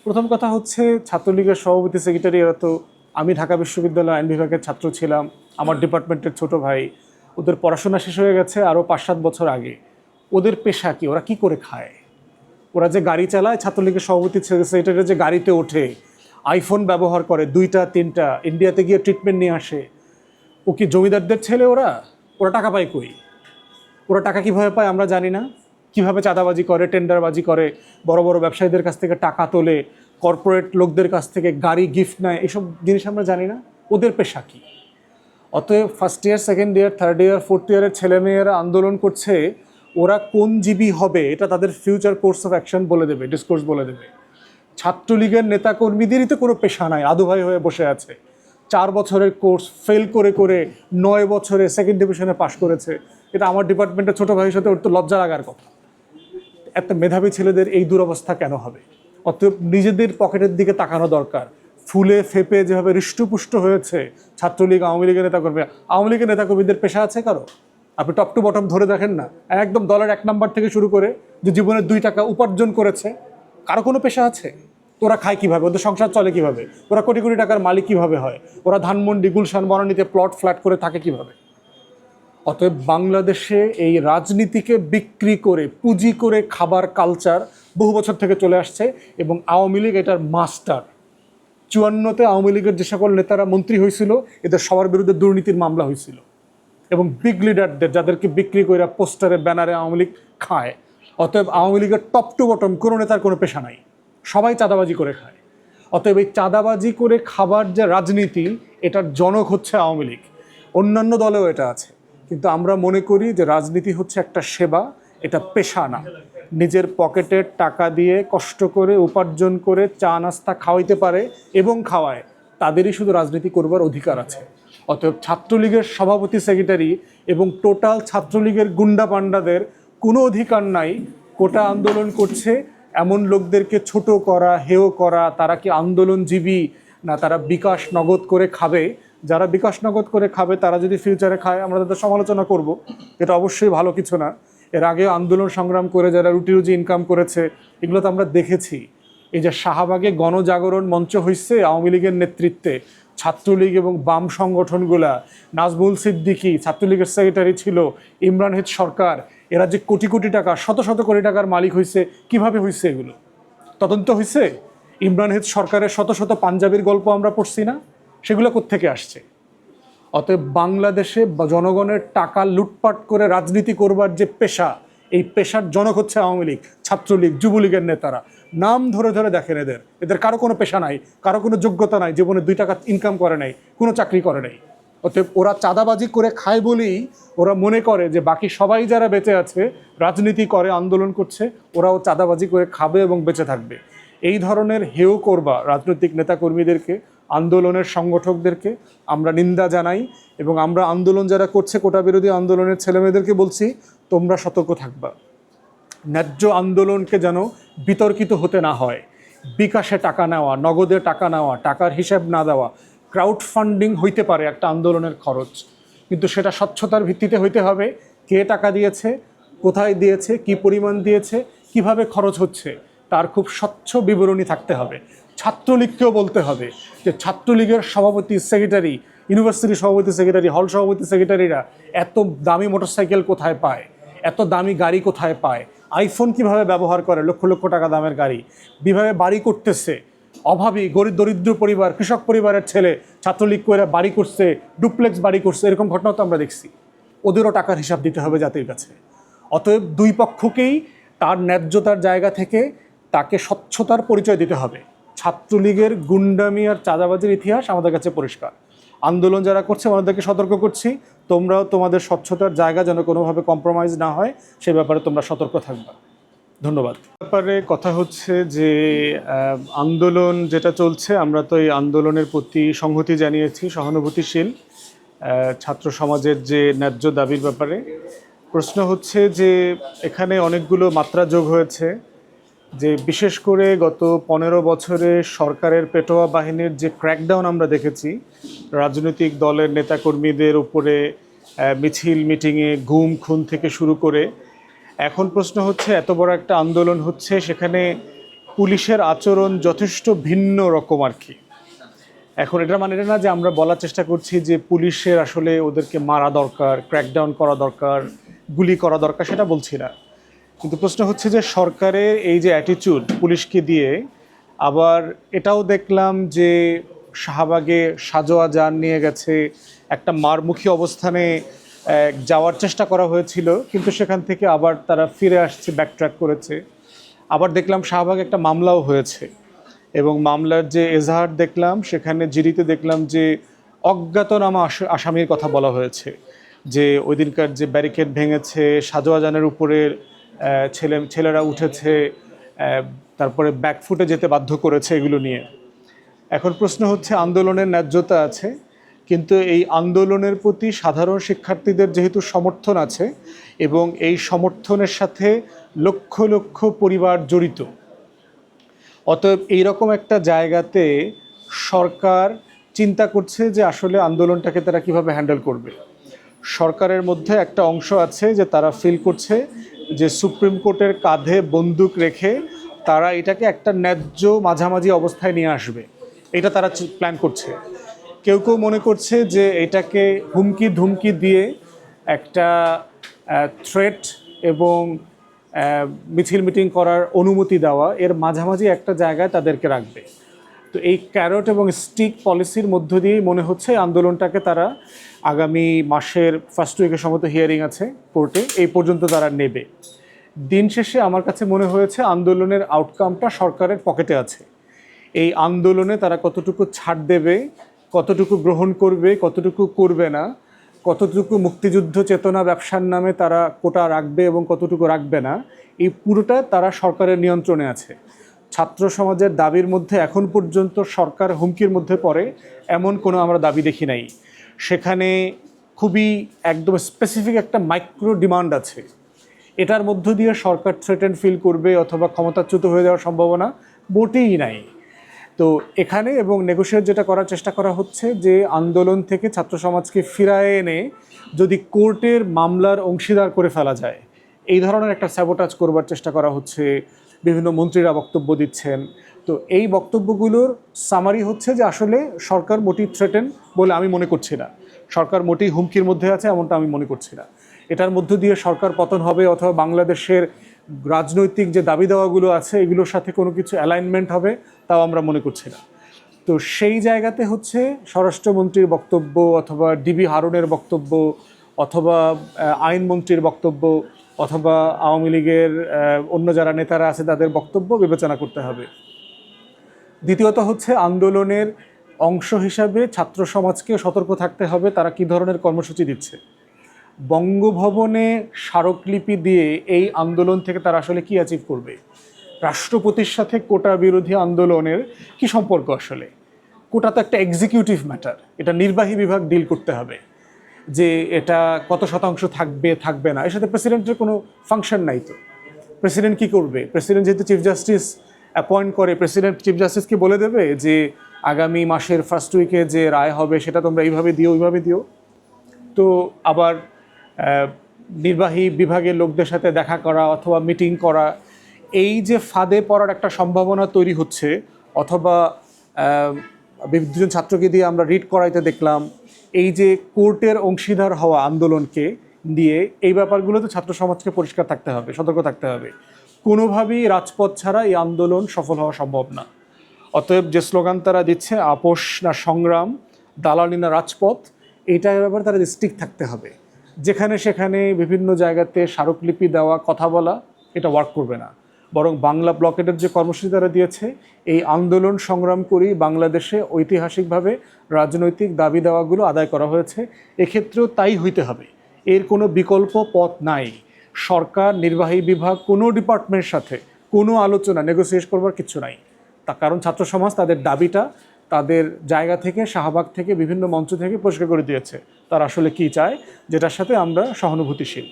প্রথম কথা হচ্ছে ছাত্রলীগের সভাপতি সেক্রেটারি এরা তো, আমি ঢাকা বিশ্ববিদ্যালয় আইন বিভাগের ছাত্র ছিলাম, আমার ডিপার্টমেন্টের ছোট ভাই, ওদের পড়াশোনা শেষ হয়ে গেছে আরও 5-7 বছর আগে। ওদের পেশা কি, ওরা কি করে খায়? ওরা যে গাড়ি চালায়, ছাত্রলীগের সভাপতি সেক্রেটারি যে গাড়িতে ওঠে, আইফোন ব্যবহার করে 2টা 3টা, ইন্ডিয়াতে গিয়ে ট্রিটমেন্ট নিয়ে আসে, ও কি জমিদারদের ছেলে? ওরা ওরা টাকা পায় কই? ওরা টাকা কীভাবে পায় আমরা জানি না। কিভাবে চাঁদাবাজি করে, টেন্ডারবাজি করে, বড় বড় ব্যবসায়ীদের কাছ থেকে টাকা তোলে, কর্পোরেট লোকদের কাছ থেকে গাড়ি গিফট নেয়, এইসব জিনিস আমরা জানি না। ওদের পেশা কী? অতএব first year, second year, third year, fourth ইয়ারের ছেলেমেয়েরা আন্দোলন করছে, ওরা কোন জীবী হবে এটা তাদের ফিউচার কোর্স অফ অ্যাকশন বলে দেবে, ডিসকোর্স বলে দেবে। ছাত্রলীগের নেতাকর্মীদেরই তো কোনো পেশা নাই, আদুভাই হয়ে বসে আছে। 4 বছরের কোর্স ফেল করে করে 9 বছরে সেকেন্ড ডিভিশনে পাশ করেছে। এটা আমার ডিপার্টমেন্টের ছোটো ভাইয়ের সাথে ওর তো লজ্জা লাগার কথা। এত মেধাবী ছেলেদের এই দুরবস্থা কেন হবে? অতএব নিজেদের পকেটের দিকে তাকানো দরকার। ফুলে ফেপে যেভাবে হৃষ্টপুষ্ট হয়েছে ছাত্রলীগ, আওয়ামী লীগের নেতাকর্মী, আওয়ামী লীগের নেতাকর্মীদের পেশা আছে কারো? আপনি টপ টু বটম ধরে দেখেন না, একদম দলের 1 নাম্বার থেকে শুরু করে যে জীবনে 2 টাকা উপার্জন করেছে, কারো কোনো পেশা আছে? ওরা খায় কীভাবে? ওদের সংসার চলে কীভাবে? ওরা কোটি কোটি টাকার মালিক কীভাবে হয়? ওরা ধানমন্ডি, গুলশান, বনানীতে প্লট ফ্ল্যাট করে থাকে কীভাবে? অতএব বাংলাদেশে এই রাজনীতিকে বিক্রি করে, পুঁজি করে খাবার কালচার বহু বছর থেকে চলে আসছে এবং আওয়ামী লীগ এটার মাস্টার। 54তে আওয়ামী লীগের যে সকল নেতারা মন্ত্রী হয়েছিল, এদের সবার বিরুদ্ধে দুর্নীতির মামলা হয়েছিল এবং বিগ লিডারদের, যাদেরকে বিক্রি করে পোস্টারে ব্যানারে আওয়ামী লীগ খায়। অতএব আওয়ামী লীগের টপ টু বটম কোনো নেতার কোনো পেশা নাই, সবাই চাঁদাবাজি করে খায়। অতএব এই চাঁদাবাজি করে খাবার যে রাজনীতি, এটার জনক হচ্ছে আওয়ামী লীগ। অন্যান্য দলেও এটা আছে, কিন্তু আমরা মনে করি যে রাজনীতি হচ্ছে একটা সেবা, এটা পেশা না। নিজের পকেটের টাকা দিয়ে কষ্ট করে উপার্জন করে চা নাস্তা খাওয়াইতে পারে এবং খাওয়ায়, তাদেরই শুধু রাজনীতি করবার অধিকার আছে। অতএব ছাত্রলীগের সভাপতি সেক্রেটারি এবং টোটাল ছাত্রলীগের গুন্ডা পান্ডাদের কোনো অধিকার নাই কোটা আন্দোলন করছে এমন লোকদেরকে ছোট করা, হেয় করা। তারা কি আন্দোলনজীবী না তারা বিকাশ নগদ করে খাবে? যারা বিকাশ নগদ করে খাবে তারা যদি ফিউচারে খায়, আমরা তাদের সমালোচনা করব, এটা অবশ্যই ভালো কিছু না। এর আগে আন্দোলন সংগ্রাম করে যারা রুটি রুজি ইনকাম করেছে, এগুলো তো আমরা দেখেছি। এই যে শাহবাগে গণজাগরণ মঞ্চ হয়েছে আওয়ামী লীগের নেতৃত্বে, ছাত্রলীগ এবং বাম সংগঠনগুলা, নাজমুল সিদ্দিকী ছাত্রলীগের সেক্রেটারি ছিল, ইমরান হেদ সরকার, এরা যে কোটি কোটি টাকা, শত শত কোটি টাকার মালিক হয়েছে, কিভাবে হয়েছে? এগুলো তদন্ত হয়েছে? ইমরান হেদ সরকারের শত শত পাঞ্জাবির গল্প আমরা পড়ছি না? সেগুলো কোত্থেকে আসছে? অতএব বাংলাদেশে জনগণের টাকা লুটপাট করে রাজনীতি করবার যে পেশা, এই পেশার জনক হচ্ছে আওয়ামী লীগ, ছাত্রলীগ, যুবলীগের নেতারা। নাম ধরে ধরে দেখেন, এদের কারো কোনো পেশা নাই, কারো কোনো যোগ্যতা নাই, জীবনে 2 টাকা ইনকাম করে নাই, কোনো চাকরি করে নাই। অতএব ওরা চাঁদাবাজি করে খায় বলেই ওরা মনে করে যে বাকি সবাই যারা বেঁচে আছে, রাজনীতি করে, আন্দোলন করছে, ওরাও চাঁদাবাজি করে খাবে এবং বেঁচে থাকবে। এই ধরনের হেয় করবা রাজনৈতিক নেতাকর্মীদেরকে, আন্দোলনের সংগঠকদেরকে আমরা নিন্দা জানাই এবং আমরা আন্দোলন যারা করছে, কোটা বিরোধী আন্দোলনের ছেলেমেয়েদেরকে বলছি, তোমরা সতর্ক থাকবা। ন্যায্য আন্দোলনকে যেন বিতর্কিত হতে না হয়। বিকাশে টাকা নেওয়া, নগদে টাকা নেওয়া, টাকার হিসাব না দেওয়া, ক্রাউড ফান্ডিং হইতে পারে একটা আন্দোলনের খরচ, কিন্তু সেটা স্বচ্ছতার ভিত্তিতে হইতে হবে। কে টাকা দিয়েছে, কোথায় দিয়েছে, কি পরিমাণ দিয়েছে, কিভাবে খরচ হচ্ছে, তার খুব স্বচ্ছ বিবরণী থাকতে হবে। ছাত্রলীগকেও বলতে হবে যে ছাত্রলীগের সভাপতি সেক্রেটারি, ইউনিভার্সিটি সভাপতি সেক্রেটারি, হল সভাপতি সেক্রেটারিরা এত দামি মোটরসাইকেল কোথায় পায়, এত দামি গাড়ি কোথায় পায়, আইফোন কিভাবে ব্যবহার করে, লক্ষ লক্ষ টাকা দামের গাড়ি, বিভাবে বাড়ি করতেছে। অভাবী গরিব দরিদ্র পরিবার, কৃষক পরিবারের ছেলে ছাত্রলীগ করে বাড়ি করছে, ডুপ্লেক্স বাড়ি করছে, এরকম ঘটনাও তো আমরা দেখছি। ওদেরও টাকার হিসাব দিতে হবে জাতির কাছে। অতএব দুই পক্ষকেই তার ন্যায্যতার জায়গা থেকে তাকে স্বচ্ছতার পরিচয় দিতে হবে। ছাত্রলীগের গুন্ডামি আর চাঁদাবাজির ইতিহাস আমাদের কাছে পরিষ্কার। আন্দোলন যারা করছে আমাদেরকে সতর্ক করছি, তোমরাও তোমাদের স্বচ্ছতার জায়গা যেন কোনোভাবে কম্প্রোমাইজ না হয়, সে ব্যাপারে তোমরা সতর্ক থাকবা। ধন্যবাদ। ব্যাপারে কথা হচ্ছে যে আন্দোলন যেটা চলছে, আমরা তো এই আন্দোলনের প্রতি সংহতি জানিয়েছি, সহানুভূতিশীল ছাত্র সমাজের যে ন্যায্য দাবির ব্যাপারে। প্রশ্ন হচ্ছে যে এখানে অনেকগুলো মাত্রা যোগ হয়েছে, যে বিশেষ করে গত 15 বছরে সরকারের পেটোয়া বাহিনীর যে ক্র্যাকডাউন আমরা দেখেছি, রাজনৈতিক দলের নেতাকর্মীদের উপরে মিছিল মিটিংয়ে গুম খুন থেকে শুরু করে, এখন প্রশ্ন হচ্ছে এত বড় একটা আন্দোলন হচ্ছে, সেখানে পুলিশের আচরণ যথেষ্ট ভিন্ন রকম আর কি। এখন এটা মানে এটা না যে আমরা বলার চেষ্টা করছি যে পুলিশের আসলে ওদেরকে মারা দরকার, ক্র্যাকডাউন করা দরকার, গুলি করা দরকার, সেটা বলছি না। কিন্তু প্রশ্ন হচ্ছে যে সরকারের এই যে অ্যাটিটিউড পুলিশকে দিয়ে, আবার এটাও দেখলাম যে শাহবাগে সাজোয়া যান নিয়ে গেছে, একটা মারমুখী অবস্থানে যাওয়ার চেষ্টা করা হয়েছিল, কিন্তু সেখান থেকে আবার তারা ফিরে আসছে, ব্যাকট্র্যাক করেছে। আবার দেখলাম শাহবাগে একটা মামলাও হয়েছে, এবং মামলার যে এজাহার দেখলাম সেখানে জিডিতে দেখলাম যে অজ্ঞাতনামা আসামির কথা বলা হয়েছে, যে ওই দিনকার যে ব্যারিকেড ভেঙেছে, সাজোয়া যানের উপরের ছেলেরা উঠেছে, তারপরে ব্যাকফুটে যেতে বাধ্য করেছে, এগুলো নিয়ে। এখন প্রশ্ন হচ্ছে আন্দোলনের ন্যায্যতা আছে, কিন্তু এই আন্দোলনের প্রতি সাধারণ শিক্ষার্থীদের যেহেতু সমর্থন আছে এবং এই সমর্থনের সাথে লক্ষ লক্ষ পরিবার জড়িত, অতএব এইরকম একটা জায়গাতে সরকার চিন্তা করছে যে আসলে আন্দোলনটাকে তারা কিভাবে হ্যান্ডেল করবে। সরকারের মধ্যে একটা অংশ আছে যে তারা ফিল করছে যে সুপ্রিম কোর্টের কাঁধে বন্দুক রেখে তারা এটাকে একটা ন্যায্য মাঝামাঝি অবস্থায় নিয়ে আসবে, এটা তারা প্ল্যান করছে। কেউ কেউ মনে করছে যে এটাকে হুমকি ধুমকি দিয়ে একটা থ্রেট এবং মিছিল মিটিং করার অনুমতি দেওয়া, এর মাঝামাঝি একটা জায়গায় তাদেরকে রাখবে। তো এই ক্যারট এবং স্টিক পলিসির মধ্য দিয়েই মনে হচ্ছে আন্দোলনটাকে তারা আগামী মাসের ফার্স্ট উইকের সম্ভবত হিয়ারিং আছে কোর্টে, এই পর্যন্ত তারা নেবে। দিন শেষে আমার কাছে মনে হয়েছে আন্দোলনের আউটকামটা সরকারের পকেটে আছে। এই আন্দোলনে তারা কতটুকু ছাড় দেবে, কতটুকু গ্রহণ করবে, কতটুকু করবে না, কতটুকু মুক্তিযুদ্ধ চেতনা ব্যবসার নামে তারা কোটা রাখবে এবং কতটুকু রাখবে না, এই পুরোটা তারা সরকারের নিয়ন্ত্রণে আছে। ছাত্র সমাজের দাবির মধ্যে এখন পর্যন্ত সরকার হুমকির মধ্যে পড়ে এমন কোনো আমরা দাবি দেখি নাই। সেখানে খুবই একদম স্পেসিফিক একটা মাইক্রো ডিমান্ড আছে, এটার মধ্য দিয়ে সরকার থ্রেটেন ফিল করবে অথবা ক্ষমতাচ্যুত হয়ে যাওয়ার সম্ভাবনা মোটেই নাই। তো এখানে এবং নেগোশিয়েট যেটা করার চেষ্টা করা হচ্ছে যে আন্দোলন থেকে ছাত্র সমাজকে ফিরায় এনে যদি কোর্টের মামলার অংশীদার করে ফেলা যায়, এই ধরনের একটা স্যাবোটাজ করবার চেষ্টা করা হচ্ছে। বিভিন্ন মন্ত্রীরা বক্তব্য দিচ্ছেন। তো এই বক্তব্যগুলোর সামারি হচ্ছে যে আসলে সরকার মোটেই থ্রেটেন বলে আমি মনে করছি না, সরকার মোটেই হুমকির মধ্যে আছে এমনটা আমি মনে করছি না। এটার মধ্য দিয়ে সরকার পতন হবে অথবা বাংলাদেশের রাজনৈতিক যে দাবি দাওয়াগুলো আছে এগুলোর সাথে কোনো কিছু অ্যালাইনমেন্ট হবে তাও আমরা মনে করছি না। তো সেই জায়গাতে হচ্ছে স্বরাষ্ট্রমন্ত্রীর বক্তব্য অথবা ডিবি হারুনের বক্তব্য অথবা আইনমন্ত্রীর বক্তব্য অথবা আওয়ামী লীগের অন্য যারা নেতারা আছে তাদের বক্তব্য বিবেচনা করতে হবে। দ্বিতীয়ত হচ্ছে আন্দোলনের অংশ হিসাবে ছাত্র সমাজকে সতর্ক থাকতে হবে তারা কী ধরনের কর্মসূচি দিচ্ছে। বঙ্গভবনে স্মারকলিপি দিয়ে এই আন্দোলন থেকে তারা আসলে কী অ্যাচিভ করবে। রাষ্ট্রপতির সাথে কোটা বিরোধী আন্দোলনের কি সম্পর্ক আসলে? কোটা তো একটা এক্সিকিউটিভ ম্যাটার, এটা নির্বাহী বিভাগ ডিল করতে হবে যে এটা কত শতাংশ থাকবে থাকবে না। এর সাথে প্রেসিডেন্টের কোনো ফাংশন নাই। তো প্রেসিডেন্ট কী করবে? প্রেসিডেন্ট যেহেতু চিফ জাস্টিস অ্যাপয়েন্ট করে, প্রেসিডেন্ট চিফ জাস্টিসকে বলে দেবে যে আগামী মাসের ফার্স্ট উইকে যে রায় হবে সেটা তোমরা এইভাবে দিও ওইভাবে দিও। তো আবার নির্বাহী বিভাগের লোকদের সাথে দেখা করা অথবা মিটিং করা, এই যে ফাঁদে পড়ার একটা সম্ভাবনা তৈরি হচ্ছে, অথবা দুজন ছাত্রকে দিয়ে আমরা রিড করাইতে দেখলাম, এই যে কোর্টের অংশীদার হওয়া আন্দোলনকে দিয়ে, এই ব্যাপারগুলোতে ছাত্র সমাজকে পরিষ্কার থাকতে হবে, সতর্ক থাকতে হবে। কোনোভাবেই রাজপথ ছাড়া এই আন্দোলন সফল হওয়া সম্ভব না। অতএব যে স্লোগান তারা দিচ্ছে, আপোষ না সংগ্রাম, দালালি না রাজপথ, এইটার ব্যাপারে তারা স্টিক থাকতে হবে। যেখানে সেখানে বিভিন্ন জায়গাতে স্মারকলিপি দেওয়া, কথা বলা, এটা ওয়ার্ক করবে না। বরং বাংলা ব্লকেটের যে কর্মসূচি তারা দিয়েছে, এই আন্দোলন সংগ্রাম করেই বাংলাদেশে ঐতিহাসিকভাবে রাজনৈতিক দাবি দেওয়াগুলো আদায় করা হয়েছে, এক্ষেত্রেও তাই হইতে হবে। এর কোনো বিকল্প পথ নাই। সরকার, নির্বাহী বিভাগ, কোনো ডিপার্টমেন্টের সাথে কোনো আলোচনা, নেগোসিয়েট করবার কিছু নাই। তার কারণ ছাত্র সমাজ তাদের দাবিটা তাদের জায়গা থেকে, শাহবাগ থেকে, বিভিন্ন মঞ্চ থেকে পরিষ্কার করে দিয়েছে তারা আসলে কী চায়, যেটার সাথে আমরা সহানুভূতিশীল।